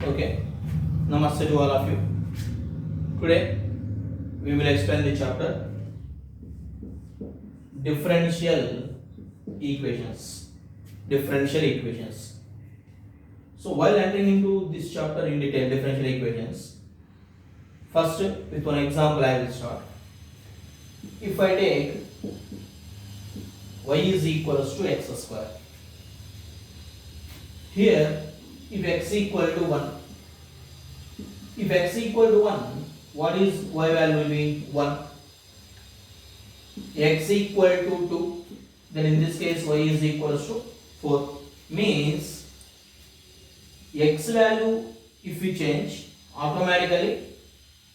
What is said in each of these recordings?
Okay, namaste to all of you. Today we will explain the chapter differential equations. Differential equations. So while entering into this chapter in detail, differential equations, first with one example I will start. If I take y is equals to x square, here if x equal to 1, if x equal to 1, what is y value will be 1. X equal to 2, then in this case y is equals to 4. Means x value if we change, automatically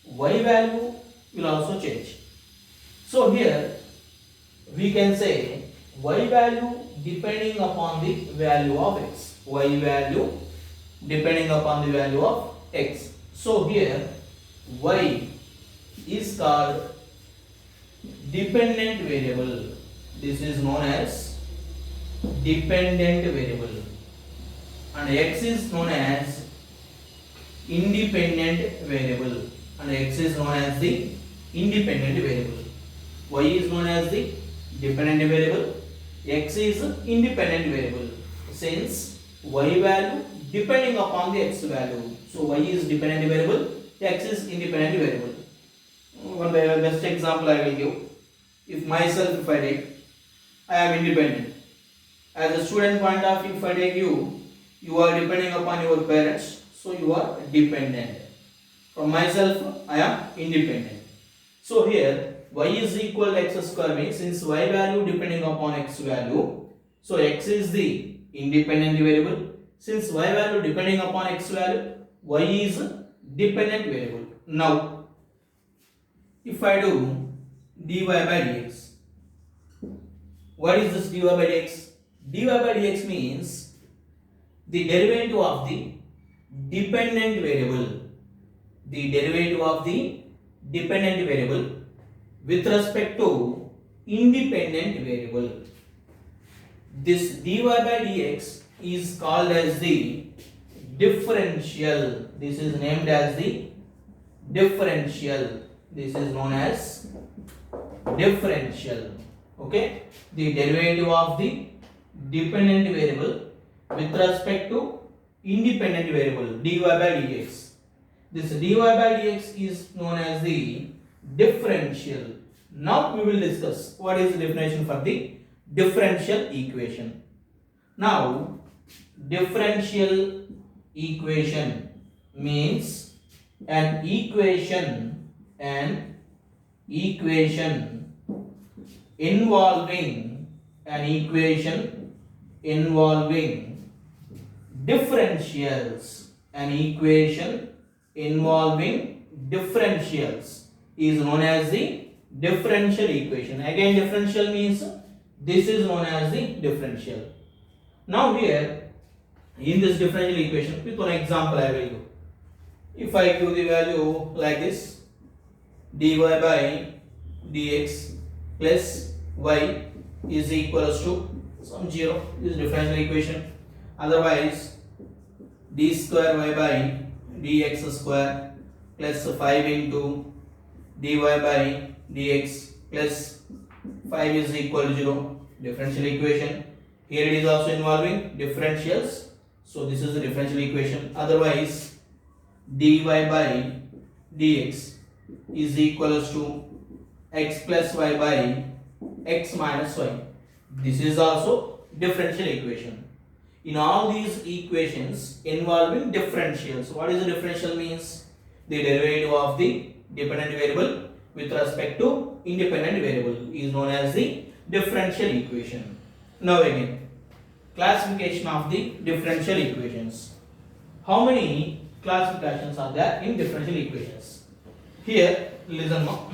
y value will also change. So here we can say y value depending upon the value of x. Y value depending upon the value of x. So here y is called dependent variable. This is known as dependent variable, and x is known as independent variable, and x is known as the independent variable. Y is known as the dependent variable, x is independent variable. Since y value depending upon the x value, so y is dependent variable, x is independent variable. One best example I will give. If myself, if I take, I am independent. As a student point of view, if I take you, you are depending upon your parents, so you are dependent. From myself, I am independent. So here y is equal to x square means since y value depending upon x value, so x is the independent variable. Since y value depending upon x value, y is dependent variable. Now if I do dy by dx, what is this dy by dx? Dy by dx means the derivative of the dependent variable, the derivative of the dependent variable with respect to independent variable. This dy by dx is called as the differential. This is named as the differential. This is known as differential. Okay, the derivative of the dependent variable with respect to independent variable, dy by dx. This dy by dx is known as the differential. Now we will discuss what is the definition for the differential equation. Now differential equation means an equation involving differentials. An equation involving differentials is known as the differential equation. Again, differential means this is known as the differential. Now here in this differential equation, with one example I will do. If I give the value like this, dy by dx plus y is equals to some 0, this is differential equation. Otherwise d square y by dx square plus 5 into dy by dx plus 5 is equal to 0, differential equation. Here it is also involving differentials, so this is the differential equation. Otherwise dy by dx is equals to x plus y by x minus y. This is also differential equation. In all these equations involving differentials, what is the differential means? The derivative of the dependent variable with respect to independent variable is known as the differential equation. Now again, classification of the differential equations. How many classifications are there in differential equations? Here, listen now.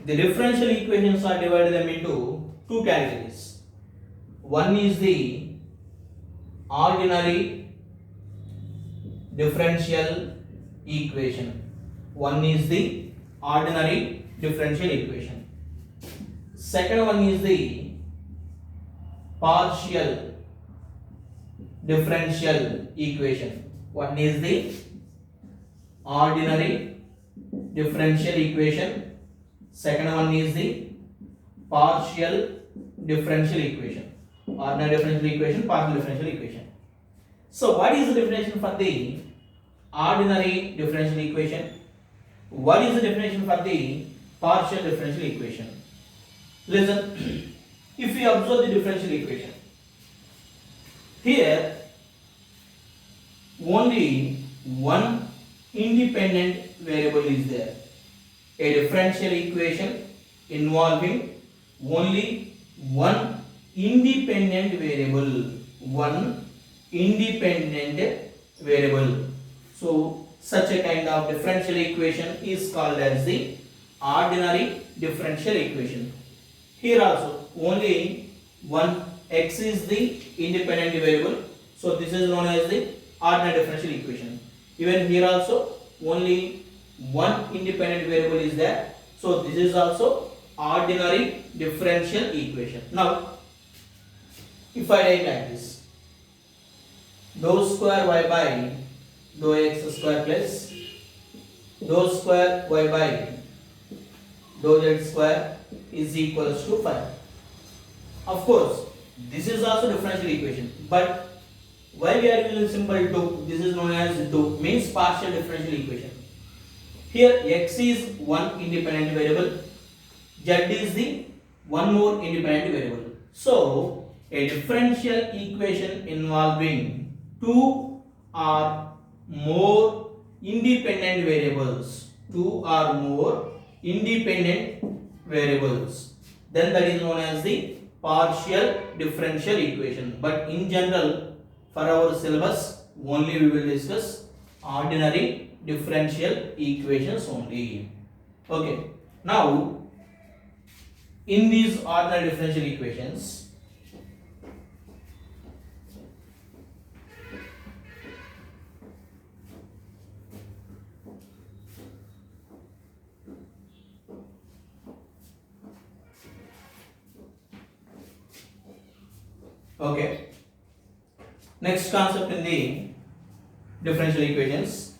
The differential equations are divided them into two categories. One is the ordinary differential equation. One is the ordinary differential equation. Second one is the partial differential equation. One is the ordinary differential equation. Second one is the partial differential equation. Ordinary differential equation, partial differential equation. So what is the definition for the ordinary differential equation? What is the definition for the partial differential equation? Listen, if we observe the differential equation, here only one independent variable is there. A differential equation involving only one independent variable. One independent variable. So such a kind of differential equation is called as the ordinary differential equation. Here also only one x is the independent variable. So this is known as the ordinary differential equation. Even here also only one independent variable is there. So this is also ordinary differential equation. Now if I write like this, dou square y by dou x square plus dou square y by dou z square is equals to 5. Of course, this is also differential equation, but why we are using symbol dou? This is known as dou, means partial differential equation. Here x is one independent variable, z is the one more independent variable. So a differential equation involving two or more independent variables, then that is known as the partial differential equation. But in general, for our syllabus only we will discuss ordinary differential equations only. Okay, now in these ordinary differential equations, okay, next concept in the differential equations,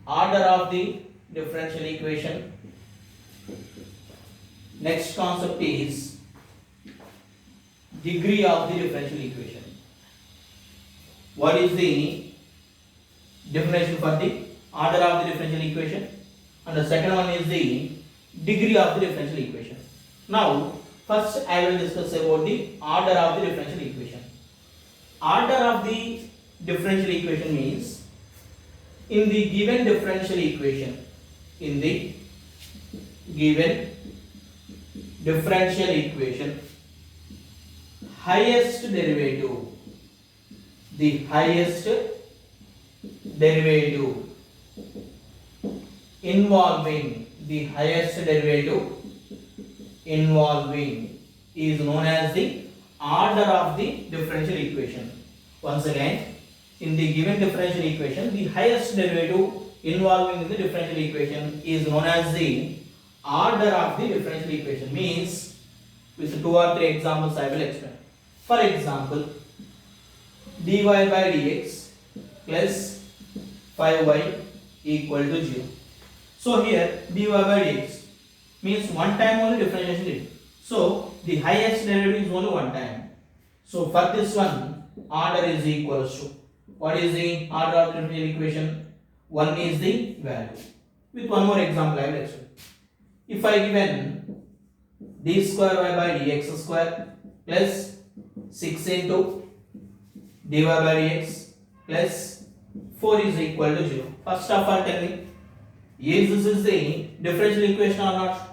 order of the differential equation. Next concept is degree of the differential equation. What is the definition for the order of the differential equation? And the second one is the degree of the differential equation. Now first I will discuss about the order of the differential equation. Order of the differential equation means in the given differential equation, highest derivative involving is known as the order of the differential equation. Once again, in the given differential equation, the highest derivative involving in the differential equation is known as the order of the differential equation. Means with 2 or 3 examples I will explain. For example, dy by dx plus 5y equal to 0. So here dy by dx means one time only differentiation did. So the highest derivative is only one time. So for this one, order is equals to, what is the order of the differential equation? 1 is the value. With one more example I will explain. If I given d square y by dx square plus 6 into dy by dx plus 4 is equal to 0. First of all tell me, is this is the differential equation or not?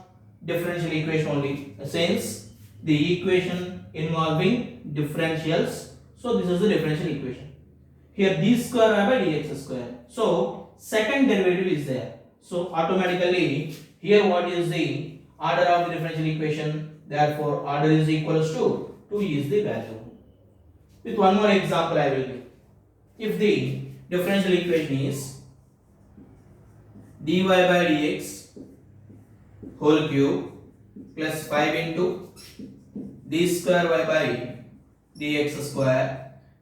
Differential equation only, since the equation involving differentials. So this is the differential equation. Here d square y by dx square. So second derivative is there. So automatically here what is the order of the differential equation? Therefore order is equals to 2 is the value. With one more example I will give. If the differential equation is dy by dx whole cube plus 5 into d square y by dx square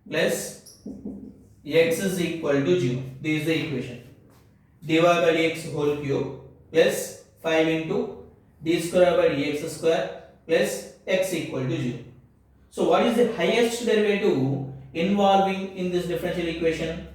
plus x is equal to 0. This is the equation. dy by dx whole cube plus 5 into d square by dx square plus x equal to 0. So what is the highest derivative involving in this differential equation?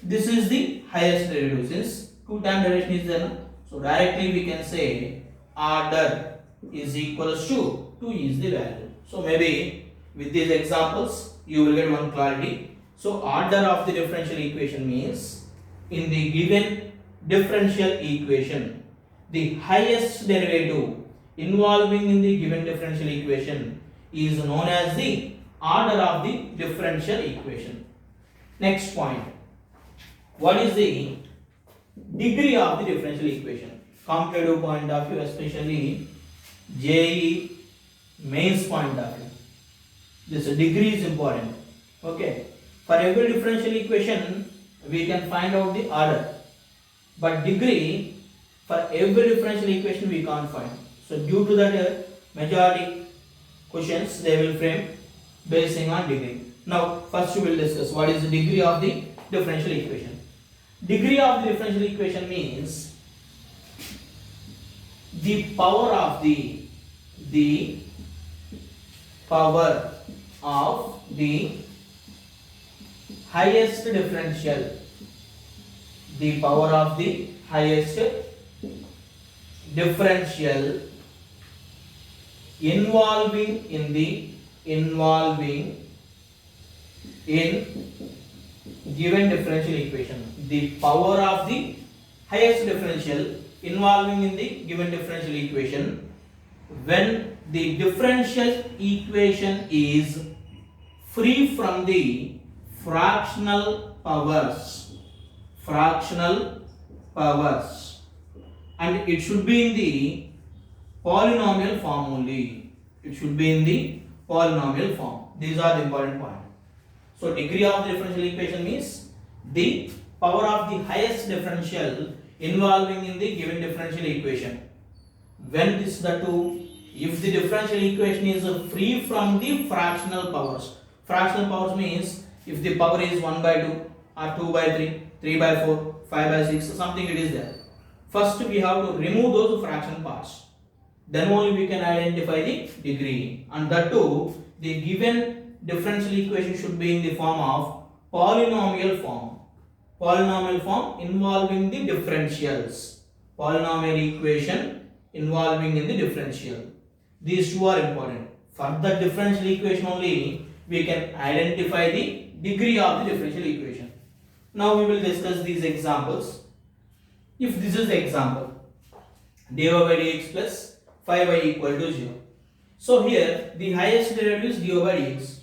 This is the highest derivative since two-time derivation is there. So directly we can say order is equals to 2 is the value. So maybe with these examples you will get one clarity. So order of the differential equation means in the given differential equation the highest derivative involving in the given differential equation is known as the order of the differential equation. Next point, what is the degree of the differential equation? Comparative point of view, especially JEE mains point of view, this degree is important. Okay, for every differential equation we can find out the order, but degree for every differential equation we can't find. So due to that, majority questions they will frame basing on degree. Now first we will discuss what is the degree of the differential equation. Degree of the differential equation means the power of the power of the highest differential, the power of the highest differential involving in given differential equation. The power of the highest differential involving in the given differential equation when the differential equation is free from the fractional powers, and it should be in the polynomial form only. It should be in the polynomial form. These are the important points. So degree of the differential equation means the power of the highest differential involving in the given differential equation. When this the two, if the differential equation is free from the fractional powers. Fractional powers means if the power is 1 by 2 or 2 by 3, 3 by 4, 5 by 6, something it is there. First we have to remove those fraction parts. Then only we can identify the degree, and that too the given differential equation should be in the form of polynomial form. Polynomial form involving the differentials. Polynomial equation involving in the differential. These two are important. For the differential equation only we can identify the degree of the differential equation. Now we will discuss these examples. If this is the example, dy by dx plus 5y equal to 0. So here the highest derivative is dy by dx.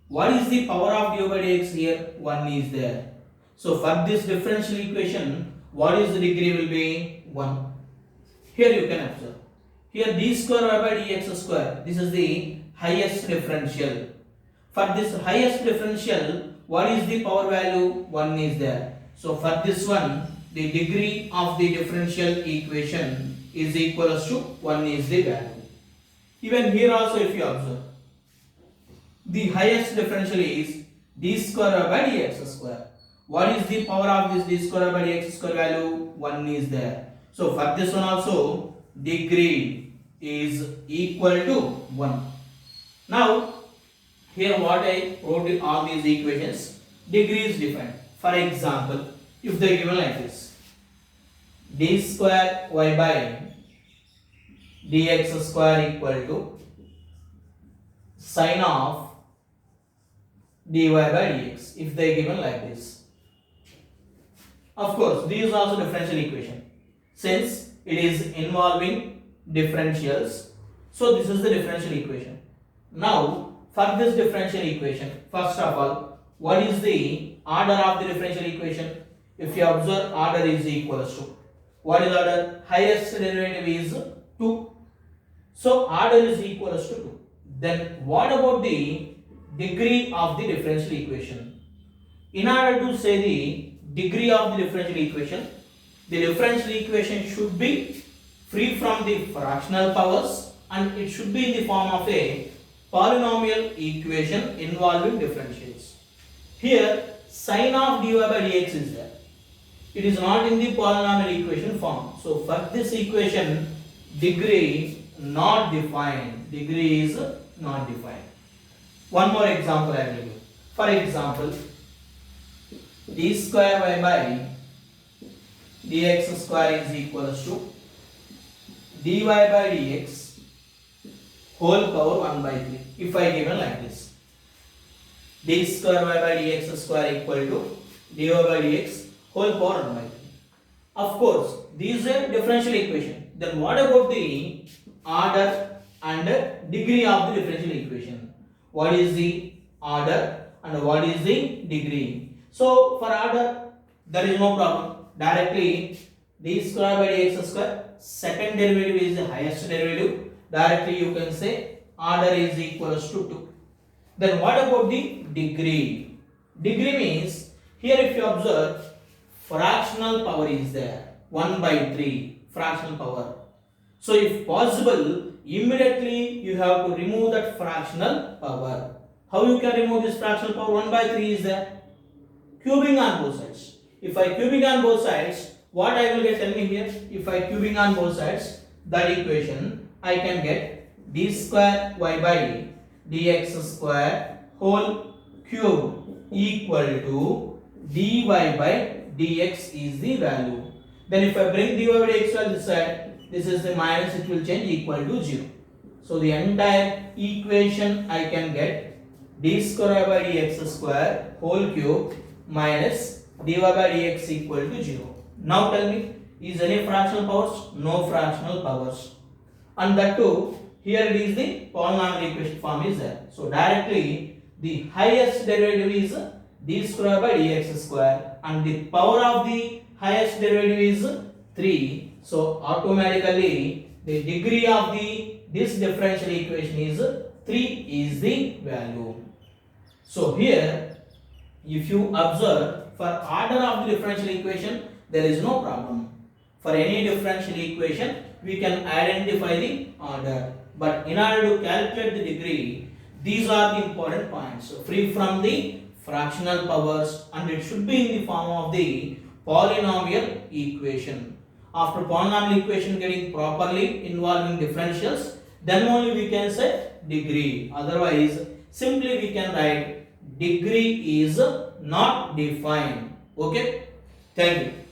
What is the power of dy by dx here? 1 is there. So for this differential equation, what is the degree will be? 1. Here you can observe. Here d square y by dx square. This is the highest differential. For this highest differential, what is the power value? 1 is there. So for this one, the degree of the differential equation is equals to 1 is the value. Even here also if you observe, the highest differential is d square by dx square. What is the power of this d square by dx square value? 1 is there. So for this one also, degree is equal to 1. Now here what I wrote in all these equations, degree is defined. For example, if they are given like this, d square y by dx square equal to sine of dy by dx, if they are given like this. Of course, these are also differential equation. Since it is involving differentials, so this is the differential equation. Now for this differential equation, first of all, what is the order of the differential equation? If you observe, order is equals to, what is order? Highest derivative is 2. So order is equals to 2. Then what about the degree of the differential equation? In order to say the degree of the differential equation should be free from the fractional powers and it should be in the form of a polynomial equation involving differentials. Here sin of dy by dx is there. It is not in the polynomial equation form. So for this equation, degree not defined. Degree is not defined. One more example I will give. For example, d square y by dx square is equals to dy by dx whole power 1 by 3. If I given like this, d square y by dx square equal to dy by dx whole power 1 by 3. Of course, these are differential equation. Then what about the order and degree of the differential equation? What is the order and what is the degree? So for order, there is no problem. Directly d square by dx square, second derivative is the highest derivative. Directly you can say order is equals to 2. Then what about the degree? Degree means, here if you observe, fractional power is there, 1 by 3 fractional power. So if possible, immediately you have to remove that fractional power. How you can remove this fractional power? 1 by 3 is there. Cubing on both sides. If I cubing on both sides, what I will get? Tell me here. If I cubing on both sides, that equation I can get d square y by dx square whole cube equal to dy by dx is the value. Then if I bring dy by dx to this side, this is the minus, it will change equal to 0. So the entire equation I can get d square by dx square whole cube minus dy by dx equal to 0. Now tell me, is any fractional powers? No fractional powers. And that too, here it is the polynomial equation form is there. So directly the highest derivative is d square by dx square and the power of the highest derivative is 3. So automatically the degree of this differential equation is 3 is the value. So here if you observe, for order of the differential equation there is no problem. For any differential equation we can identify the order, but in order to calculate the degree, these are the important points. So free from the fractional powers and it should be in the form of the polynomial equation. After polynomial equation getting properly involving differentials, then only we can say degree. Otherwise simply we can write degree is not defined. Okay, thank you.